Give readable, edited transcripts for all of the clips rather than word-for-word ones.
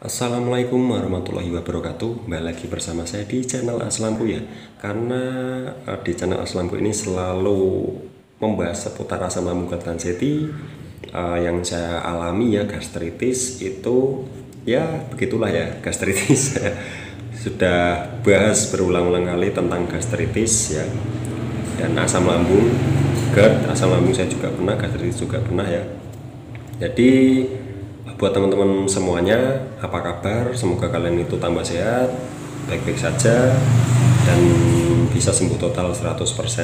Assalamualaikum warahmatullahi wabarakatuh. Kembali lagi bersama saya di channel Aslamku ya. Karena di channel Aslamku ini selalu membahas seputar asam lambung Ganseti yang saya alami ya, gastritis itu ya begitulah ya, gastritis. Sudah bahas berulang-ulang kali tentang gastritis ya, dan asam lambung, GERD, asam lambung saya juga pernah, gastritis juga pernah ya. Jadi buat teman-teman semuanya, apa kabar? Semoga kalian itu tambah sehat, baik-baik saja, dan bisa sembuh total 100%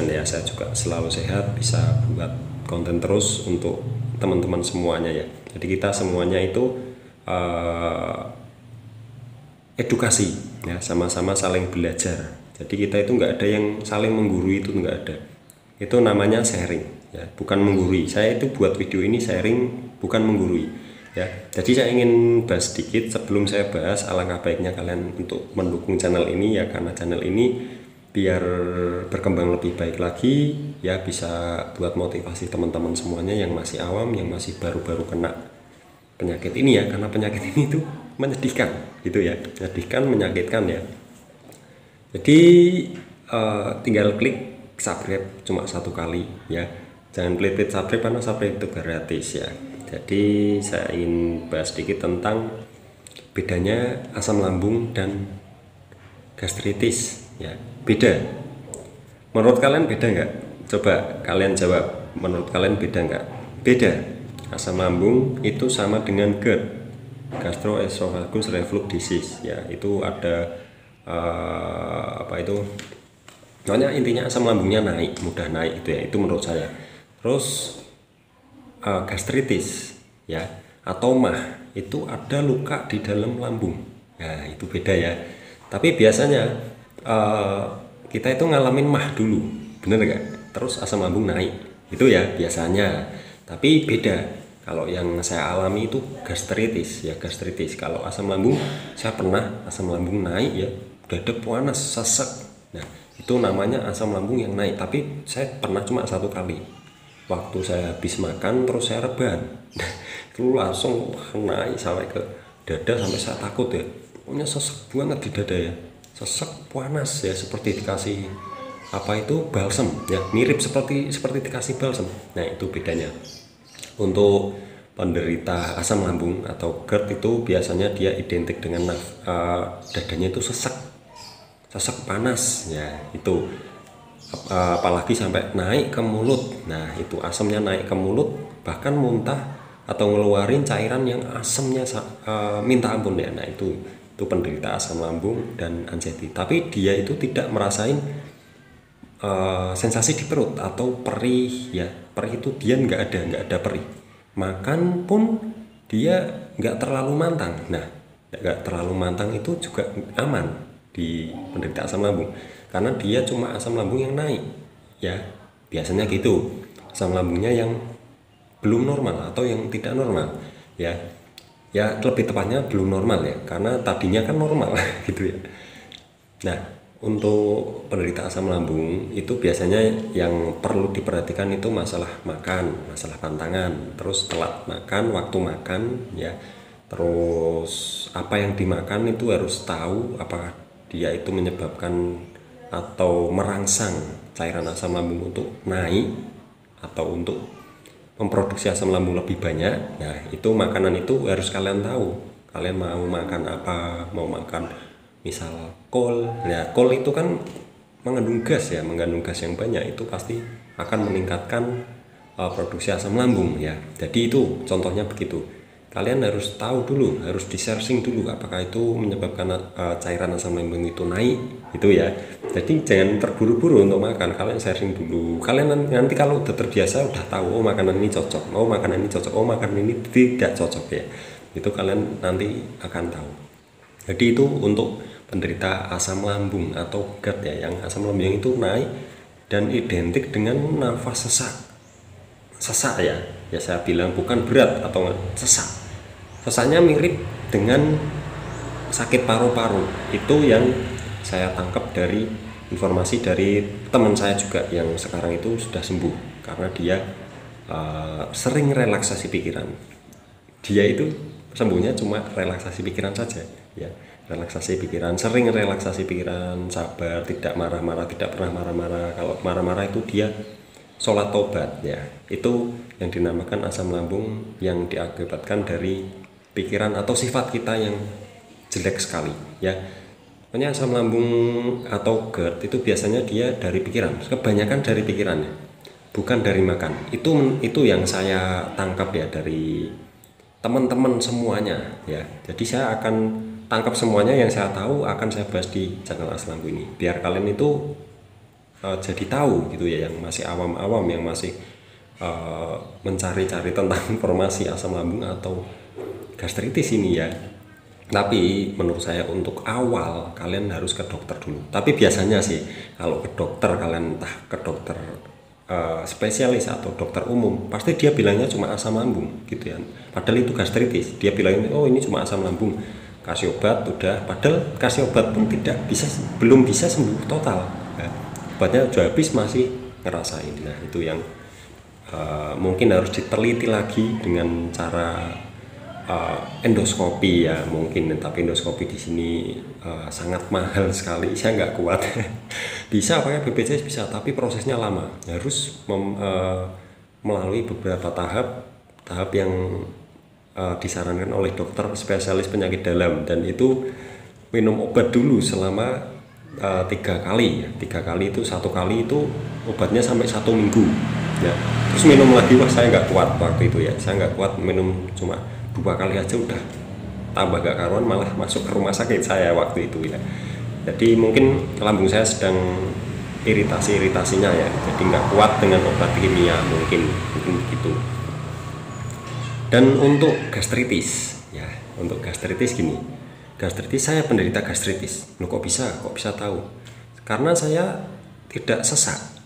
ya. Saya juga selalu sehat, bisa buat konten terus untuk teman-teman semuanya ya. Jadi kita semuanya itu edukasi ya, sama-sama saling belajar. Jadi kita itu nggak ada yang saling menggurui, itu nggak ada. Itu namanya sharing ya, bukan menggurui. Saya itu buat video ini sharing, bukan menggurui ya. Jadi saya ingin bahas sedikit sebelum saya bahas, alangkah baiknya kalian untuk mendukung channel ini ya, karena channel ini biar berkembang lebih baik lagi ya, bisa buat motivasi teman-teman semuanya yang masih awam, yang masih baru-baru kena penyakit ini ya, karena penyakit ini tuh menyedihkan gitu ya, menyedihkan, menyakitkan ya. Jadi tinggal klik subscribe cuma satu kali ya, jangan klik subscribe karena subscribe itu gratis ya. Jadi saya ingin bahas sedikit tentang bedanya asam lambung dan gastritis ya. Beda, menurut kalian beda nggak? Coba kalian jawab, menurut kalian beda nggak? Beda. Asam lambung itu sama dengan GERD, gastroesophagus reflux disease ya. Itu ada apa itu namanya, intinya asam lambungnya naik, mudah naik itu ya, itu menurut saya. Terus gastritis ya, atau MAH, itu ada luka di dalam lambung ya, itu beda ya. Tapi biasanya kita itu ngalamin MAH dulu, bener gak? Terus asam lambung naik, itu ya biasanya. Tapi beda, kalau yang saya alami itu gastritis ya, gastritis. Kalau asam lambung, saya pernah asam lambung naik ya, dada panas, sesek. Nah itu namanya asam lambung yang naik. Tapi saya pernah cuma satu kali, waktu saya habis makan terus saya rebahan. Itu langsung naik sampai ke dada, sampai saya takut ya, pokoknya sesek banget di dada ya, sesek panas ya, seperti dikasih apa itu, balsem ya, mirip seperti dikasih balsem. Nah itu bedanya. Untuk penderita asam lambung atau GERD itu biasanya dia identik dengan dadanya itu sesek panas ya, itu apalagi sampai naik ke mulut. Nah itu asamnya naik ke mulut, bahkan muntah atau ngeluarin cairan yang asamnya minta ampun ya. Nah itu penderita asam lambung dan anxiety. Tapi dia itu tidak merasain sensasi di perut atau perih ya. Perih itu dia nggak ada perih. Makan pun dia nggak terlalu mantang. Nah nggak terlalu mantang itu juga aman di penderita asam lambung, karena dia cuma asam lambung yang naik ya, biasanya gitu. Asam lambungnya yang belum normal atau yang tidak normal ya, lebih tepatnya belum normal ya, karena tadinya kan normal gitu ya. Nah untuk penderita asam lambung itu biasanya yang perlu diperhatikan itu masalah makan, masalah pantangan, terus telat makan, waktu makan ya. Terus apa yang dimakan itu harus tahu apakah dia itu menyebabkan atau merangsang cairan asam lambung untuk naik atau untuk memproduksi asam lambung lebih banyak. Nah itu makanan itu harus kalian tahu, kalian mau makan apa, mau makan misal kol ya, kol itu kan mengandung gas ya, mengandung gas yang banyak, itu pasti akan meningkatkan produksi asam lambung ya. Jadi itu contohnya begitu. Kalian harus tahu dulu, harus di-searching dulu apakah itu menyebabkan cairan asam lambung itu naik itu ya. Jadi jangan terburu-buru untuk makan, kalian searching dulu. Kalian nanti kalau udah terbiasa, udah tahu oh makanan ini cocok, oh makanan ini cocok, oh makanan ini tidak cocok ya, itu kalian nanti akan tahu. Jadi itu untuk penderita asam lambung atau GERD ya, yang asam lambung itu naik dan identik dengan nafas sesak ya, saya bilang bukan berat atau sesak. Sesaknya mirip dengan sakit paru-paru, itu yang saya tangkap dari informasi dari teman saya juga yang sekarang itu sudah sembuh, karena dia sering relaksasi pikiran. Dia itu sembuhnya cuma relaksasi pikiran saja ya, relaksasi pikiran, sering relaksasi pikiran, sabar, tidak marah-marah, tidak pernah marah-marah. Kalau marah-marah itu dia sholat tobat ya, itu yang dinamakan asam lambung yang diakibatkan dari pikiran atau sifat kita yang jelek sekali ya. Makanya asam lambung atau GERD itu biasanya dia dari pikiran, kebanyakan dari pikirannya, bukan dari makan. Itu yang saya tangkap ya dari teman-teman semuanya ya. Jadi saya akan tangkap semuanya yang saya tahu, akan saya bahas di channel Asam Lambung ini, biar kalian itu jadi tahu gitu ya, yang masih awam-awam, yang masih mencari-cari tentang informasi asam lambung atau gastritis ini ya. Tapi menurut saya untuk awal kalian harus ke dokter dulu. Tapi biasanya sih kalau ke dokter, kalian entah ke dokter spesialis atau dokter umum, pasti dia bilangnya cuma asam lambung gitu ya. Padahal itu gastritis, dia bilangnya oh ini cuma asam lambung, kasih obat udah. Padahal kasih obat pun belum bisa sembuh total ya. Obatnya udah habis masih ngerasain. Nah itu yang mungkin harus diteliti lagi dengan cara endoskopi ya mungkin. Tapi endoskopi di sini sangat mahal sekali, saya nggak kuat. Bisa pakai BPJS bisa, tapi prosesnya lama, harus melalui beberapa tahap yang disarankan oleh dokter spesialis penyakit dalam, dan itu minum obat dulu selama 3 kali ya. 3 kali itu, 1 kali itu obatnya sampai 1 minggu ya, terus minum lagi. Wah saya nggak kuat waktu itu ya, saya nggak kuat minum, cuma 2 kali aja udah tambah gak karuan, malah masuk ke rumah sakit saya waktu itu ya. Jadi mungkin lambung saya sedang iritasinya ya, jadi nggak kuat dengan obat kimia mungkin begitu. Dan untuk gastritis ya, untuk gastritis gini, gastritis, saya penderita gastritis. Loh kok bisa tahu? Karena saya tidak sesak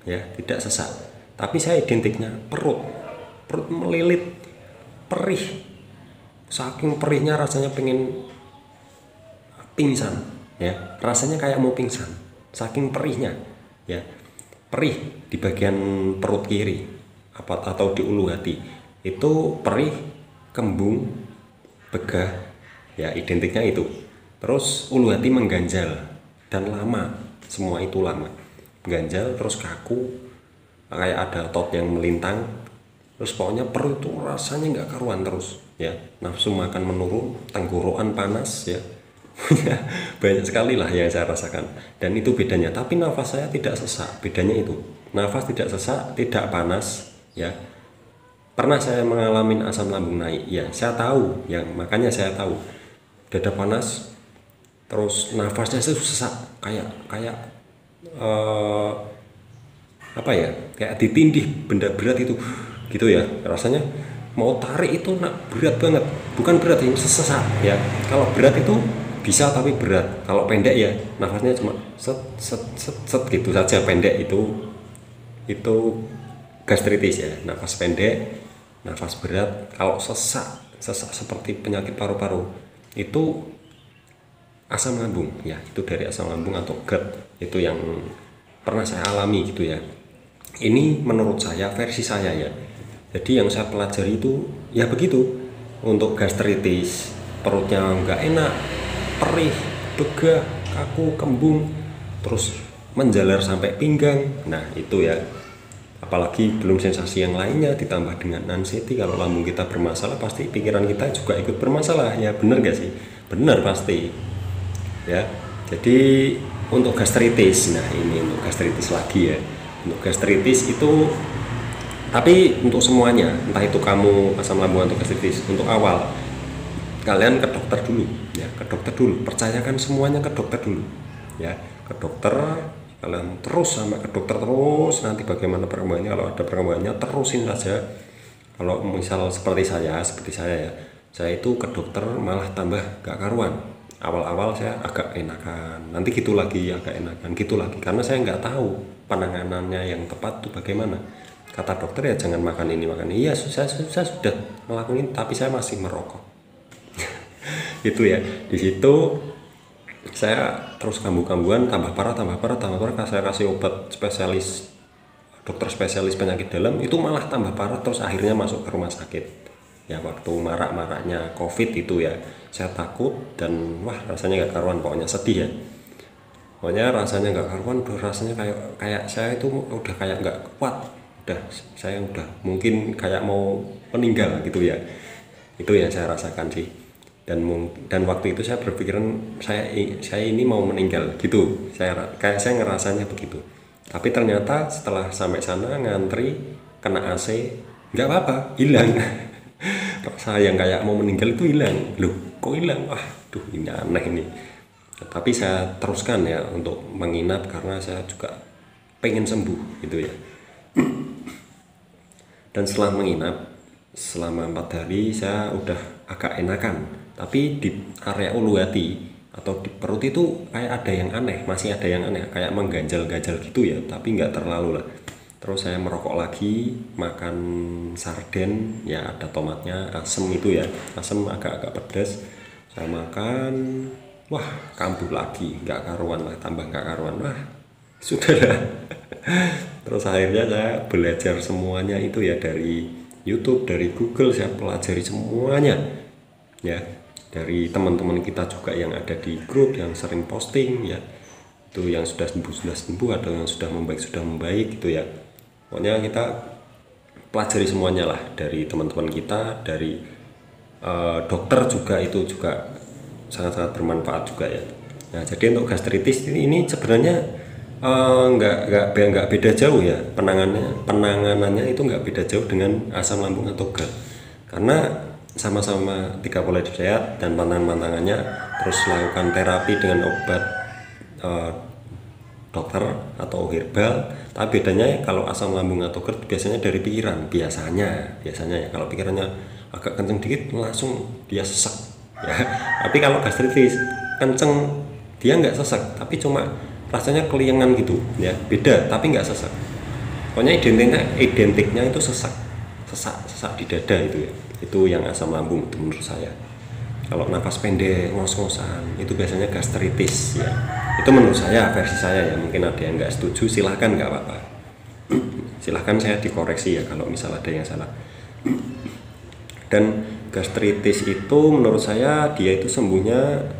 ya, tidak sesak, tapi saya identiknya perut melilit, perih, saking perihnya rasanya pengen pingsan ya, rasanya kayak mau pingsan saking perihnya ya. Perih di bagian perut kiri atau di ulu hati itu perih, kembung, begah ya, identiknya itu. Terus ulu hati mengganjal dan lama, semua itu lama, mengganjal terus kaku, kayak ada otot yang melintang. Terus pokoknya perut itu rasanya nggak karuan terus ya, nafsu makan menurun, tenggorokan panas ya. Banyak sekali lah yang saya rasakan, dan itu bedanya. Tapi nafas saya tidak sesak, bedanya itu, nafas tidak sesak, tidak panas ya. Pernah saya mengalami asam lambung naik ya, saya tahu yang, makanya saya tahu dada panas, terus nafasnya itu sesak, kayak apa ya, kayak ditindih benda berat itu gitu ya, rasanya mau tarik itu berat banget, bukan berat yang sesak ya. Kalau berat itu bisa, tapi berat. Kalau pendek ya nafasnya cuma set gitu saja, pendek. Itu gastritis ya, nafas pendek, nafas berat. Kalau sesak seperti penyakit paru-paru itu asam lambung ya, itu dari asam lambung atau GERD. Itu yang pernah saya alami gitu ya. Ini menurut saya, versi saya ya. Jadi yang saya pelajari itu ya begitu. Untuk gastritis, perutnya nggak enak, perih, begah, kaku, kembung, terus menjalar sampai pinggang. Nah itu ya, apalagi belum sensasi yang lainnya, ditambah dengan anxiety. Kalau lambung kita bermasalah, pasti pikiran kita juga ikut bermasalah ya, bener gak sih? Bener pasti ya. Jadi untuk gastritis, nah ini untuk gastritis lagi ya. Untuk gastritis itu, tapi untuk semuanya, entah itu kamu asam lambung atau gastritis, untuk awal kalian ke dokter dulu ya, ke dokter dulu, percayakan semuanya ke dokter dulu ya, ke dokter. Kalian terus sama ke dokter terus, nanti bagaimana perkembangannya, kalau ada perkembangannya terusin saja. Kalau misal seperti saya ya, saya itu ke dokter malah tambah gak karuan. Awal-awal saya agak enakan, nanti gitu lagi agak enakan, gitu lagi, karena saya nggak tahu penanganannya yang tepat tuh bagaimana. Kata dokter ya jangan makan ini makan ini. Iya saya sudah ngelakuin, tapi saya masih merokok. Itu ya, di situ saya terus kambuh-kambuhan, tambah parah. Saya kasih obat dokter spesialis penyakit dalam, itu malah tambah parah, terus akhirnya masuk ke rumah sakit ya waktu marak-maraknya COVID itu ya, saya takut dan wah rasanya nggak karuan, pokoknya sedih ya. Pokoknya rasanya nggak karuan, rasanya kayak kayak saya itu udah kayak nggak kuat, udah saya udah mungkin kayak mau meninggal gitu ya. Itu yang saya rasakan sih. Dan waktu itu saya berpikiran saya ini mau meninggal gitu. Kayak saya ngerasanya begitu. Tapi ternyata setelah sampai sana ngantri kena AC, nggak apa-apa, hilang. Rasa yang kayak mau meninggal itu hilang. Loh, kok hilang? Wah, duh ini aneh ini. Tapi saya teruskan ya untuk menginap karena saya juga pengen sembuh gitu ya. Dan setelah menginap selama 4 hari saya udah agak enakan, tapi di area ulu hati atau di perut itu kayak ada yang aneh, masih ada yang aneh, kayak mengganjal-ganjal gitu ya, tapi nggak terlalu lah. Terus saya merokok lagi, makan sarden ya, ada tomatnya, asem itu ya, asem agak-agak pedas. Saya makan, wah kambuh lagi, nggak karuan lah, tambah nggak karuan, wah sudah lah. Terus akhirnya saya belajar semuanya itu ya dari YouTube, dari Google, saya pelajari semuanya ya, dari teman-teman kita juga yang ada di grup yang sering posting ya, itu yang sudah sembuh atau yang sudah membaik gitu ya. Pokoknya kita pelajari semuanya lah, dari teman-teman kita, dari dokter juga, itu juga sangat-sangat bermanfaat juga ya. Nah, jadi untuk gastritis ini sebenarnya nggak beda jauh ya, penanganannya itu nggak beda jauh dengan asam lambung atau GERD, karena sama-sama 3 pola hidup sehat dan pantangan-pantangannya, terus lakukan terapi dengan obat dokter atau herbal. Tapi bedanya kalau asam lambung atau GERD biasanya dari pikiran, biasanya ya, kalau pikirannya agak kenceng dikit langsung dia sesak ya. Tapi kalau gastritis kenceng dia nggak sesak, tapi cuma rasanya keliengan gitu ya, beda tapi nggak sesak. Pokoknya identiknya itu sesak di dada itu ya, itu yang asam lambung itu menurut saya. Kalau nafas pendek, ngos-ngosan, itu biasanya gastritis ya. Itu menurut saya, versi saya ya. Mungkin ada yang nggak setuju, silahkan, nggak apa-apa. Silahkan saya dikoreksi ya kalau misal ada yang salah. Dan gastritis itu menurut saya dia itu sembuhnya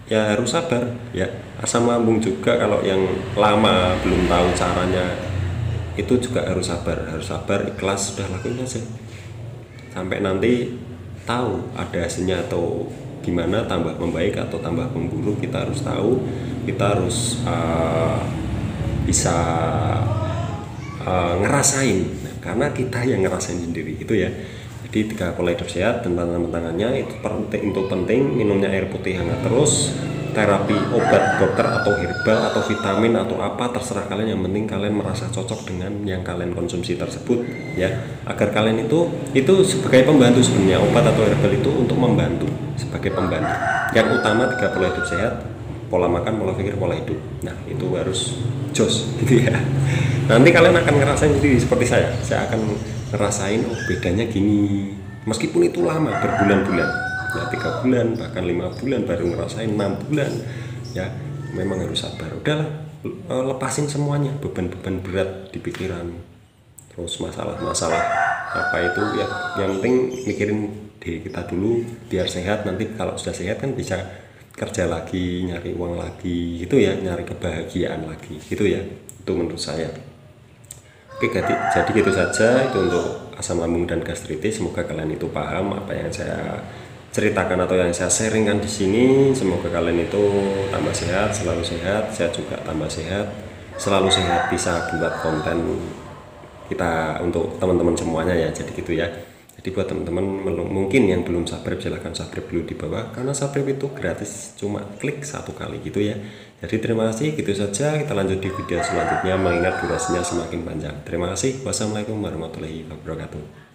ya harus sabar ya. Asam lambung juga kalau yang lama belum tahu caranya itu juga harus sabar, ikhlas, sudah lakuin aja sampai nanti tahu ada hasilnya atau gimana, tambah membaik atau tambah memburuk. Kita harus tahu, kita harus bisa ngerasain, karena kita yang ngerasain sendiri itu ya. Jadi 3 pola hidup sehat dan tantangannya itu penting, minumnya air putih hangat terus, terapi obat dokter atau herbal atau vitamin atau apa terserah kalian, yang penting kalian merasa cocok dengan yang kalian konsumsi tersebut ya, agar kalian itu sebagai pembantu sebenarnya. Obat atau herbal itu untuk membantu, sebagai pembantu. Yang utama 3 pola hidup sehat, pola makan, pola pikir, pola hidup. Nah itu harus jos gitu ya. Nanti kalian akan ngerasain sendiri seperti saya akan ngerasain oh bedanya gini, meskipun itu lama berbulan-bulan ya, 3 bulan bahkan 5 bulan baru ngerasain, 6 bulan ya. Memang harus sabar, udahlah, lepasin semuanya, beban-beban berat di pikiran, terus masalah-masalah apa itu ya, yang penting mikirin diri kita dulu biar sehat. Nanti kalau sudah sehat kan bisa kerja lagi, nyari uang lagi gitu ya, nyari kebahagiaan lagi gitu ya. Itu menurut saya. Oke, jadi gitu saja itu untuk asam lambung dan gastritis. Semoga kalian itu paham apa yang saya ceritakan atau yang saya sharingkan di sini. Semoga kalian itu tambah sehat, selalu sehat. Saya juga tambah sehat, selalu sehat, bisa buat konten kita untuk teman-teman semuanya ya. Jadi gitu ya. Jadi buat teman-teman mungkin yang belum subscribe, silahkan subscribe dulu di bawah, karena subscribe itu gratis, cuma klik 1 kali gitu ya. Jadi terima kasih, gitu saja, kita lanjut di video selanjutnya, mengingat durasinya semakin panjang. Terima kasih, wassalamualaikum warahmatullahi wabarakatuh.